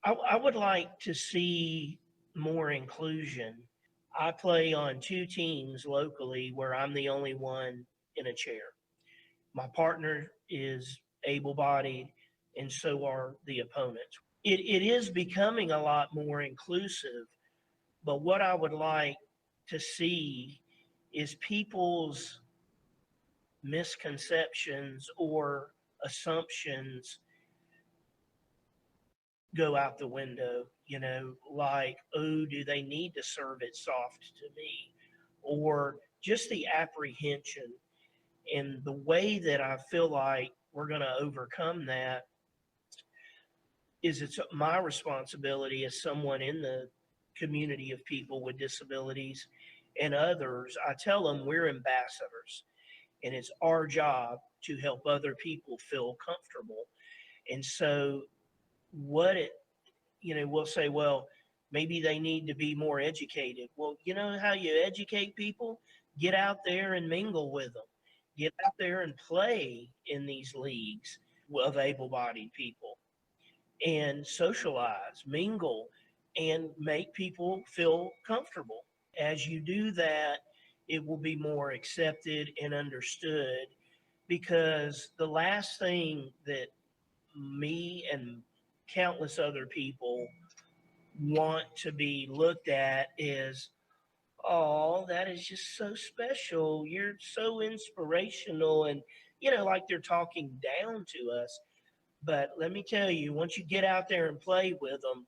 I would like to see more inclusion. I play on 2 teams locally where I'm the only one in a chair. My partner is able-bodied, and so are the opponents. It is becoming a lot more inclusive, but what I would like to see is people's misconceptions or assumptions go out the window, like, oh, do they need to serve it soft to me? Or just the apprehension. And the way that I feel like we're going to overcome that is it's my responsibility as someone in the community of people with disabilities and others. I tell them we're ambassadors, and it's our job to help other people feel comfortable. And so we'll say, well, maybe they need to be more educated. Well, you know how you educate people? Get out there and mingle with them. Get out there and play in these leagues of able-bodied people and socialize, mingle, and make people feel comfortable. As you do that, it will be more accepted and understood, because the last thing that me and countless other people want to be looked at is, oh, that is just so special. You're so inspirational. And, like they're talking down to us. But let me tell you, once you get out there and play with them,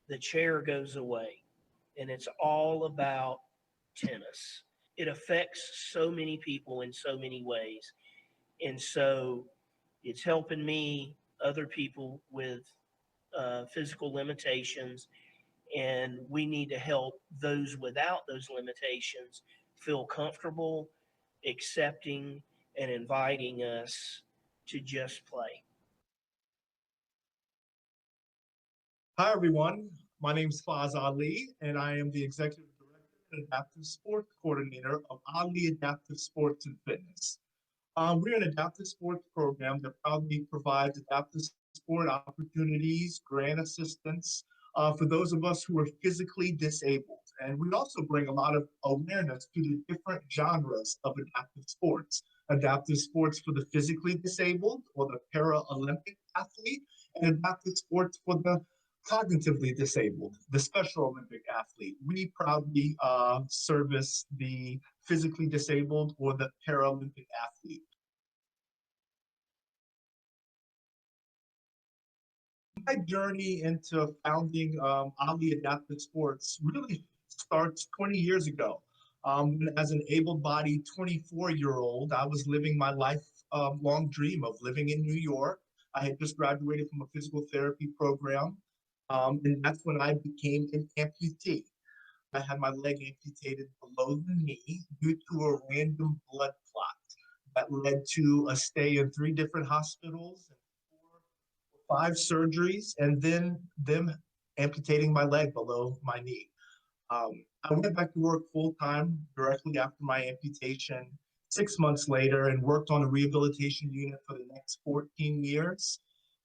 the chair goes away. And it's all about tennis. It affects so many people in so many ways. And so it's helping me, other people with physical limitations, and we need to help those without those limitations feel comfortable, accepting, and inviting us to just play. Hi, everyone. My name is Faiz Ali, and I am the Executive Director and Adaptive Sport Coordinator of Ali Adaptive Sports and Fitness. We're an adaptive sports program that proudly provides adaptive sport opportunities, grant assistance for those of us who are physically disabled. And we also bring a lot of awareness to the different genres of adaptive sports for the physically disabled or the Paralympic athlete, and adaptive sports for the cognitively disabled, the Special Olympic athlete. We proudly service the physically disabled or the Paralympic athlete. My journey into founding Ali Adaptive Sports really starts 20 years ago. As an able-bodied 24-year-old, I was living my lifelong dream of living in New York. I had just graduated from a physical therapy program, and that's when I became an amputee. I had my leg amputated below the knee due to a random blood clot that led to a stay in 3 different hospitals, 5 surgeries, and then them amputating my leg below my knee. I went back to work full-time directly after my amputation 6 months later and worked on a rehabilitation unit for the next 14 years.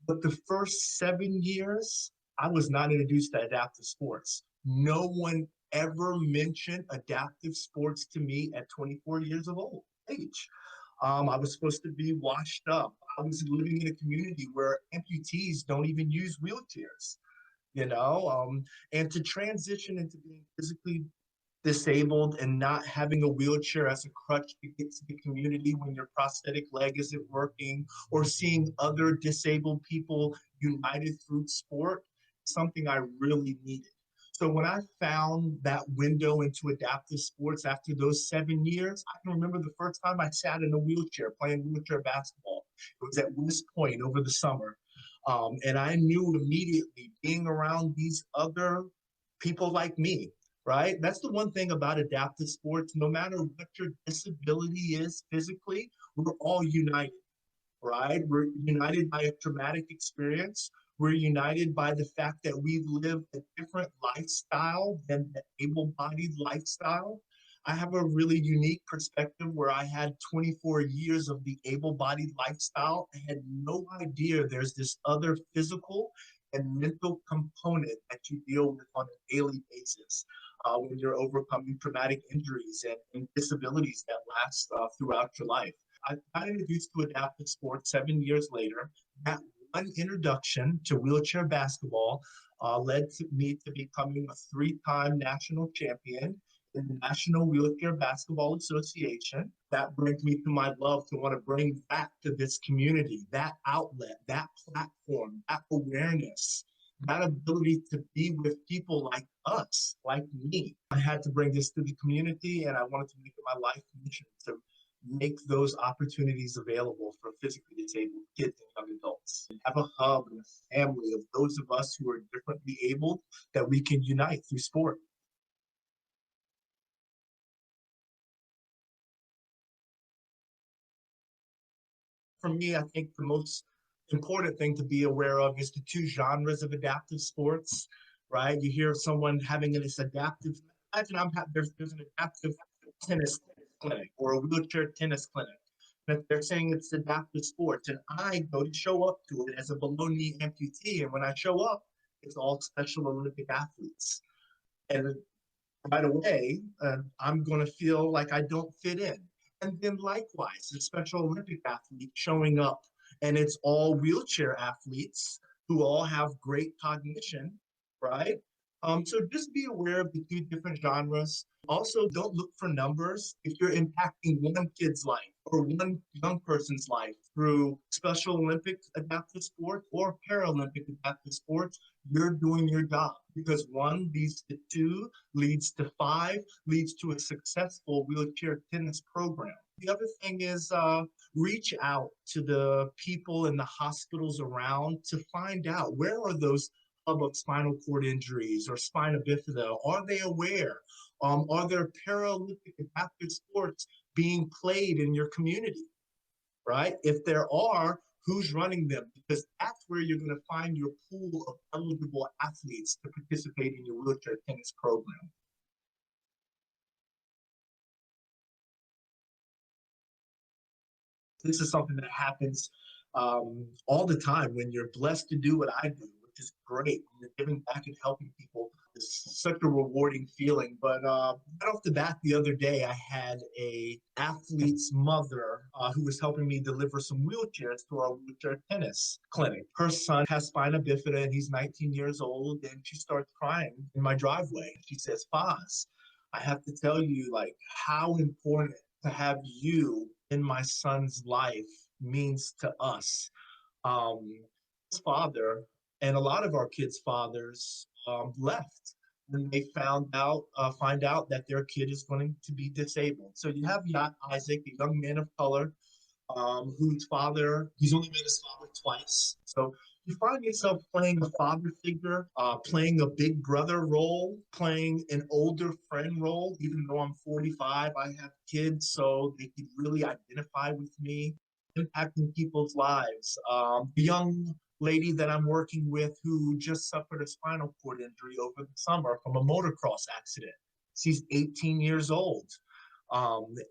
But the first 7 years, I was not introduced to adaptive sports. No one ever mentioned adaptive sports to me at 24 years of age. I was supposed to be washed up. I was living in a community where amputees don't even use wheelchairs, and to transition into being physically disabled and not having a wheelchair as a crutch to get to the community when your prosthetic leg isn't working, or seeing other disabled people united through sport, something I really needed. So when I found that window into adaptive sports after those 7 years, I can remember the first time I sat in a wheelchair playing wheelchair basketball. It was at West Point over the summer. And I knew immediately, being around these other people like me, right? That's the one thing about adaptive sports. No matter what your disability is physically, we're all united, right? We're united by a traumatic experience. We're united by the fact that we live a different lifestyle than the able-bodied lifestyle. I have a really unique perspective where I had 24 years of the able-bodied lifestyle. I had no idea there's this other physical and mental component that you deal with on a daily basis. when you're overcoming traumatic injuries and disabilities that last throughout your life. I got introduced to adaptive sports 7 years later. That one introduction to wheelchair basketball led to me to becoming a 3-time national champion in the National Wheelchair Basketball Association. That brings me to my love to want to bring back to this community, that outlet, that platform, that awareness, that ability to be with people like us, like me. I had to bring this to the community, and I wanted to make it my life mission to make those opportunities available for physically disabled kids and young adults. And have a hub and a family of those of us who are differently abled that we can unite through sport. For me, I think the most important thing to be aware of is the 2 genres of adaptive sports, right? You hear someone having this adaptive, imagine there's an adaptive tennis clinic or a wheelchair tennis clinic. And they're saying it's adaptive sports, and I go to show up to it as a below-knee amputee, and when I show up, it's all Special Olympic athletes. And right away, I'm going to feel like I don't fit in. And then likewise, the Special Olympic athlete showing up, and it's all wheelchair athletes who all have great cognition, right? So just be aware of the 2 different genres. Also, don't look for numbers. If you're impacting one kid's life or one young person's life through Special Olympic adaptive sports or Paralympic adaptive sports, you're doing your job, because 1 leads to 2, leads to 5, leads to a successful wheelchair tennis program. The other thing is reach out to the people in the hospitals around to find out where are those hub of spinal cord injuries or spina bifida. Are they aware? Are there Paralympic adaptive sports being played in your community, right? If there are, who's running them? Because that's where you're going to find your pool of eligible athletes to participate in your wheelchair tennis program. This is something that happens all the time when you're blessed to do what I do, which is great. When you're giving back and helping people, it's such a rewarding feeling. But right off the bat, the other day, I had a athlete's mother who was helping me deliver some wheelchairs to our wheelchair tennis clinic. Her son has spina bifida, and he's 19 years old, and she starts crying in my driveway. She says, "Faiz, I have to tell you, like, how important to have you in my son's life means to us." His father and a lot of our kids' fathers left when they find out that their kid is going to be disabled. So you have Isaac, a young man of color, whose father, he's only met his father twice. So you find yourself playing a father figure, playing a big brother role, playing an older friend role. Even though I'm 45, I have kids, so they can really identify with me, impacting people's lives. The young lady that I'm working with who just suffered a spinal cord injury over the summer from a motocross accident. She's 18 years old.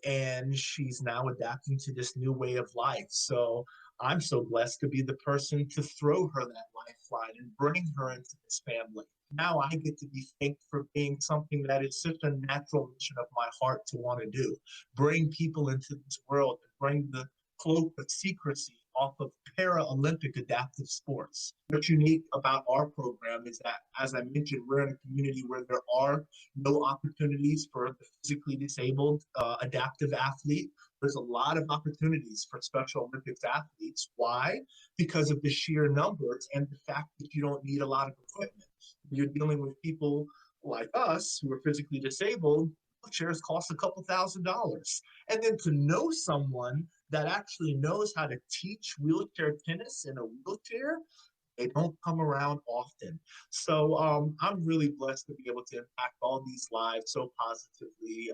And she's now adapting to this new way of life. So I'm so blessed to be the person to throw her that lifeline and bring her into this family. Now I get to be thanked for being something that is such a natural mission of my heart to want to do. Bring people into this world, bring the cloak of secrecy off of Paralympic adaptive sports. What's unique about our program is that, as I mentioned, we're in a community where there are no opportunities for the physically disabled adaptive athlete. There's a lot of opportunities for Special Olympics athletes. Why? Because of the sheer numbers and the fact that you don't need a lot of equipment. You're dealing with people like us who are physically disabled. Wheelchairs cost a couple $1,000s. And then to know someone that actually knows how to teach wheelchair tennis in a wheelchair, they don't come around often. So I'm really blessed to be able to impact all these lives so positively.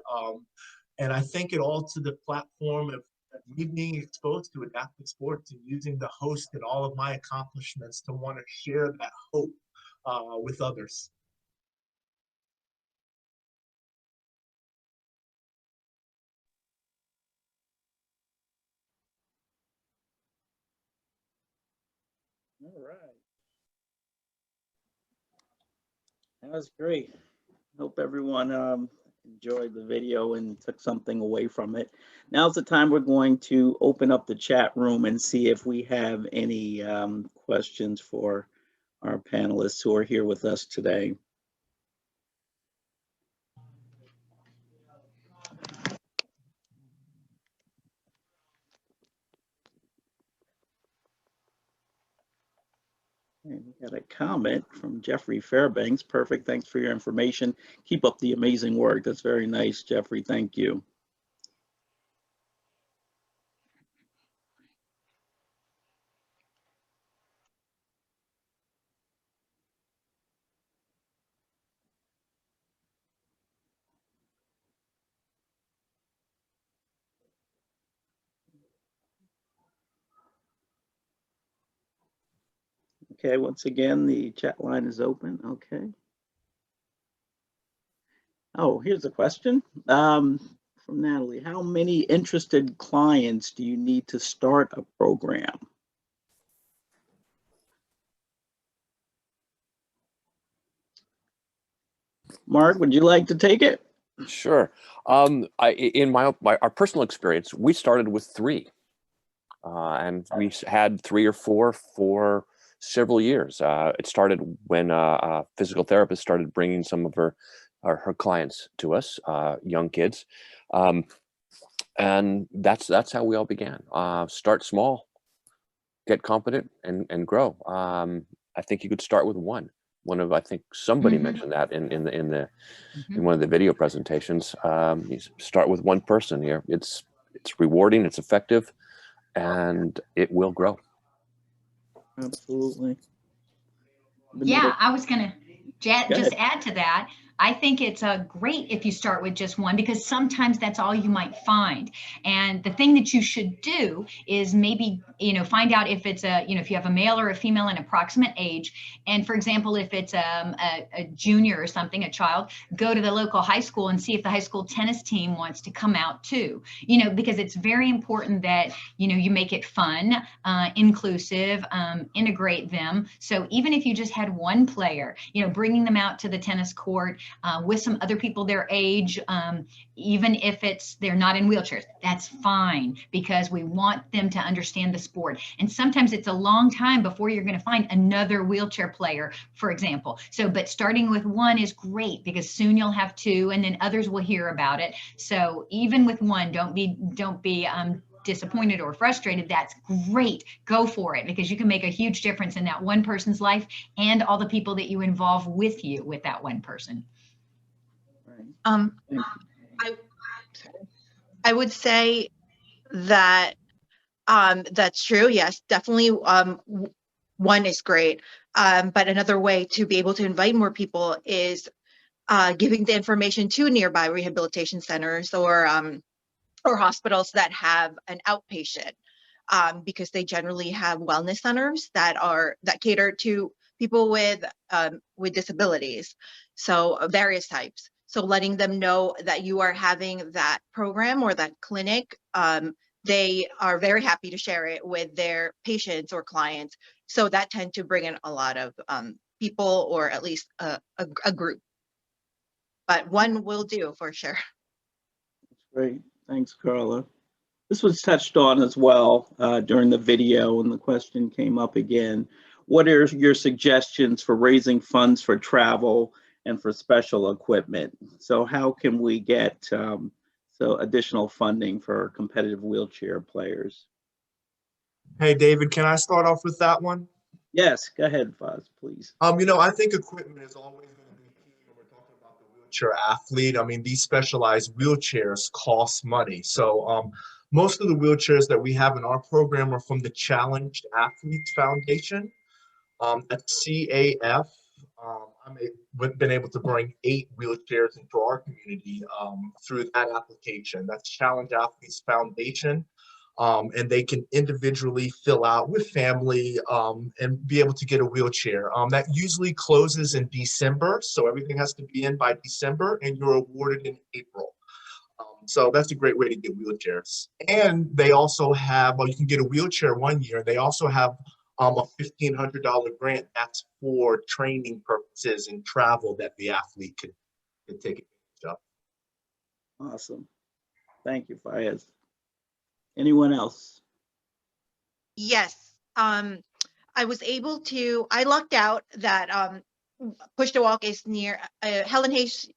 And I thank it all to the platform of me being exposed to adaptive sports and using the host and all of my accomplishments to want to share that hope with others. All right. That was great. Hope everyone enjoyed the video and took something away from it. Now's the time we're going to open up the chat room and see if we have any questions for our panelists who are here with us today. And we got a comment from Jeffrey Fairbanks. Perfect. Thanks for your information. Keep up the amazing work. That's very nice, Jeffrey. Thank you. Okay, once again, the chat line is open. Okay. Oh, here's a question from Natalie. How many interested clients do you need to start a program? Mark, would you like to take it? Sure. In our personal experience, we started with 3. And we had 3 or 4 for several years. It started when a physical therapist started bringing some of her clients to us, young kids, and that's how we all began. Start small, get competent, and grow. I think you could start with one. I think somebody mentioned that in one of the video presentations. You start with one person here. It's rewarding. It's effective. And it will grow. Absolutely. Yeah, I was going to just add to that. I think it's great if you start with just one, because sometimes that's all you might find. And the thing that you should do is maybe, find out if it's if you have a male or a female in approximate age. And for example, if it's a junior or something, a child, go to the local high school and see if the high school tennis team wants to come out too, because it's very important that, you make it fun, inclusive, integrate them. So even if you just had one player, bringing them out to the tennis court, with some other people their age, even if they're not in wheelchairs, that's fine, because we want them to understand the sport. And sometimes it's a long time before you're going to find another wheelchair player, for example. But starting with one is great, because soon you'll have 2, and then others will hear about it. So even with one, don't be disappointed or frustrated. That's great. Go for it, because you can make a huge difference in that one person's life and all the people that you involve with you with that one person. I would say that that's true. Yes, definitely. One is great. But another way to be able to invite more people is giving the information to nearby rehabilitation centers or hospitals that have an outpatient, because they generally have wellness centers that cater to people with disabilities, so various types. So letting them know that you are having that program or that clinic, they are very happy to share it with their patients or clients. So that tend to bring in a lot of people, or at least a group. But one will do for sure. That's great. Thanks, Carla. This was touched on as well during the video, and the question came up again. What are your suggestions for raising funds for travel and for special equipment? So how can we get additional funding for competitive wheelchair players? Hey, David, can I start off with that one? Yes, go ahead, Faiz, please. I think equipment is always going to be key when we're talking about the wheelchair athlete. I mean, these specialized wheelchairs cost money. So most of the wheelchairs that we have in our program are from the Challenged Athletes Foundation. At CAF, I've been able to bring 8 wheelchairs into our community through that application. That's Challenge Athletes Foundation. And they can individually fill out with family and be able to get a wheelchair. That usually closes in December, so everything has to be in by December, and you're awarded in April. So that's a great way to get wheelchairs. And they also have, you can get a wheelchair 1 year. They also have a $1,500 grant that's for training purposes and travel that the athlete could could take advantage of. Awesome. Thank you, Faiz. Anyone else? Yes. I was able to, I lucked out that Push to Walk is near Helen Hayes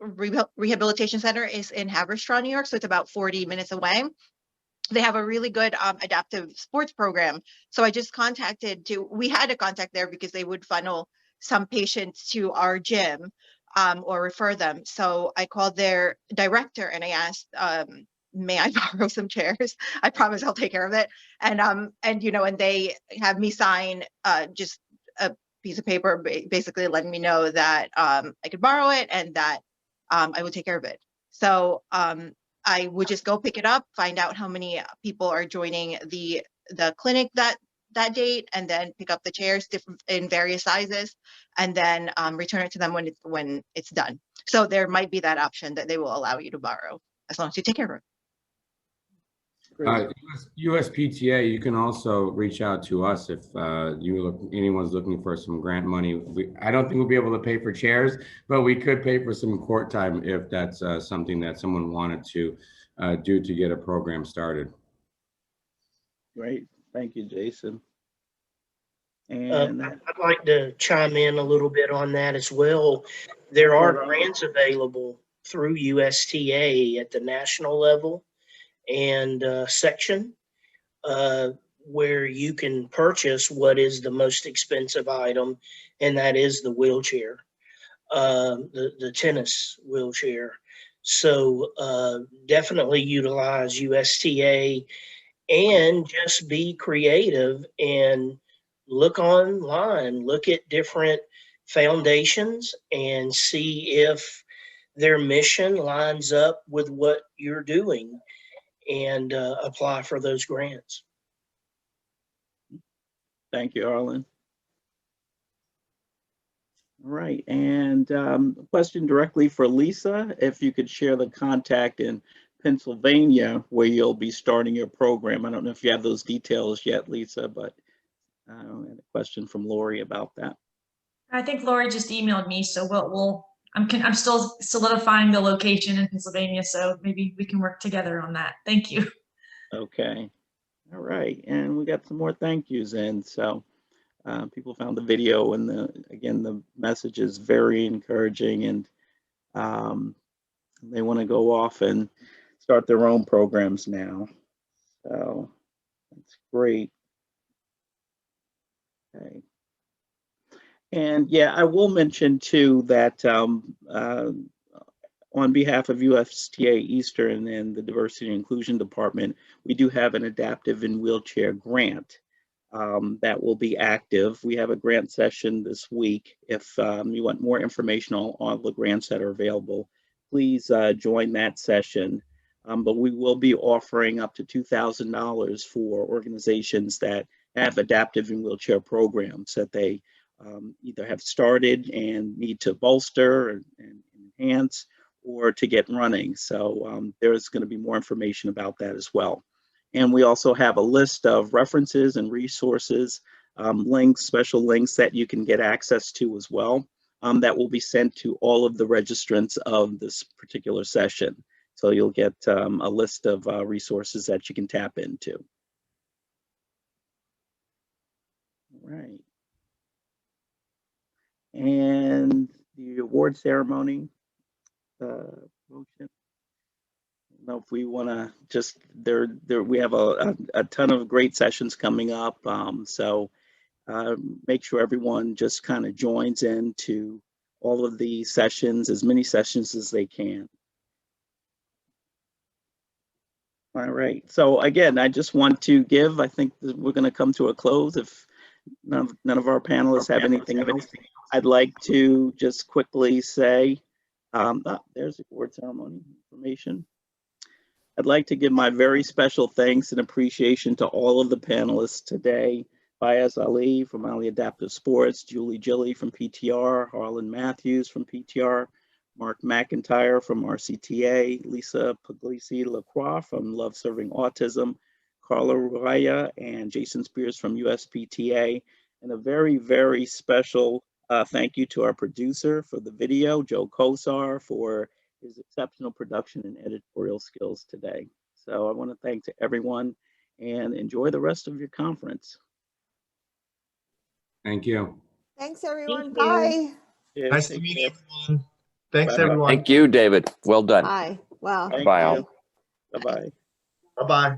Rehabilitation Center is in Haverstraw, New York. So it's about 40 minutes away. They have a really good adaptive sports program. So I just we had a contact there because they would funnel some patients to our gym or refer them. So I called their director and I asked, may I borrow some chairs? I promise I'll take care of it. And you know, and they have me sign just a piece of paper, basically letting me know that I could borrow it and that I would take care of it. So I would just go pick it up, find out how many people are joining the clinic that date, and then pick up the chairs in various sizes, and then return it to them when it's done. So there might be that option that they will allow you to borrow as long as you take care of it. USPTA, you can also reach out to us if anyone's looking for some grant money. I don't think we'll be able to pay for chairs, but we could pay for some court time if that's something that someone wanted to do to get a program started. Great. Thank you, Jason. And I'd like to chime in a little bit on that as well. There are grants available through USTA at the national level and section where you can purchase what is the most expensive item, and that is the wheelchair, the tennis wheelchair. So definitely utilize USTA and just be creative and look online, look at different foundations and see if their mission lines up with what you're doing, and apply for those grants. thank you, Arlen. All right, and a question directly for Lisa, if you could share the contact in Pennsylvania where you'll be starting your program. I don't know if you have those details yet, Lisa, but I had a question from Lori about that. I think Lori just emailed me, so I'm still solidifying the location in Pennsylvania, so maybe we can work together on that. Thank you. Okay. All right, and we got some more thank yous in. So people found the video, and the message is very encouraging, and they want to go off and start their own programs now. So that's great. Okay. And yeah, I will mention too that on behalf of USTA Eastern and the Diversity and Inclusion Department, we do have an adaptive and wheelchair grant that will be active. We have a grant session this week. If you want more information on all the grants that are available, please join that session. But we will be offering up to $2,000 for organizations that have adaptive and wheelchair programs that they either have started and need to bolster and enhance, or to get running. So there's going to be more information about that as well. And we also have a list of references and resources, links, special links that you can get access to as well, that will be sent to all of the registrants of this particular session. So you'll get a list of resources that you can tap into. All right. And the award ceremony. Motion. I don't know if we want to just we have a ton of great sessions coming up, so make sure everyone just kind of joins into all of the sessions, as many sessions as they can. All right, so again, I just want to give, I think we're going to come to a close. If none of our panelists have anything else, I'd like to just quickly say, there's the award ceremony information. I'd like to give my very special thanks and appreciation to all of the panelists today. Faiz Ali from Ali Adaptive Sports, Jilly from PTR, Harlan Matthews from PTR, Mark McIntyre from RCTA, Lisa Puglisi Lacroix from Love Serving Autism, Carla Raya and Jason Spears from USPTA, and a very, very special Thank you to our producer for the video, Joe Kosar, for his exceptional production and editorial skills today. So I want to thank to everyone and enjoy the rest of your conference. Thank you. Thanks, everyone. you. Bye. Yeah, Nice to take meet care. everyone. Thanks, Bye. everyone. Thank you, David. Well done. Bye. Well, Thank Bye, you. all. Bye-bye. Bye-bye.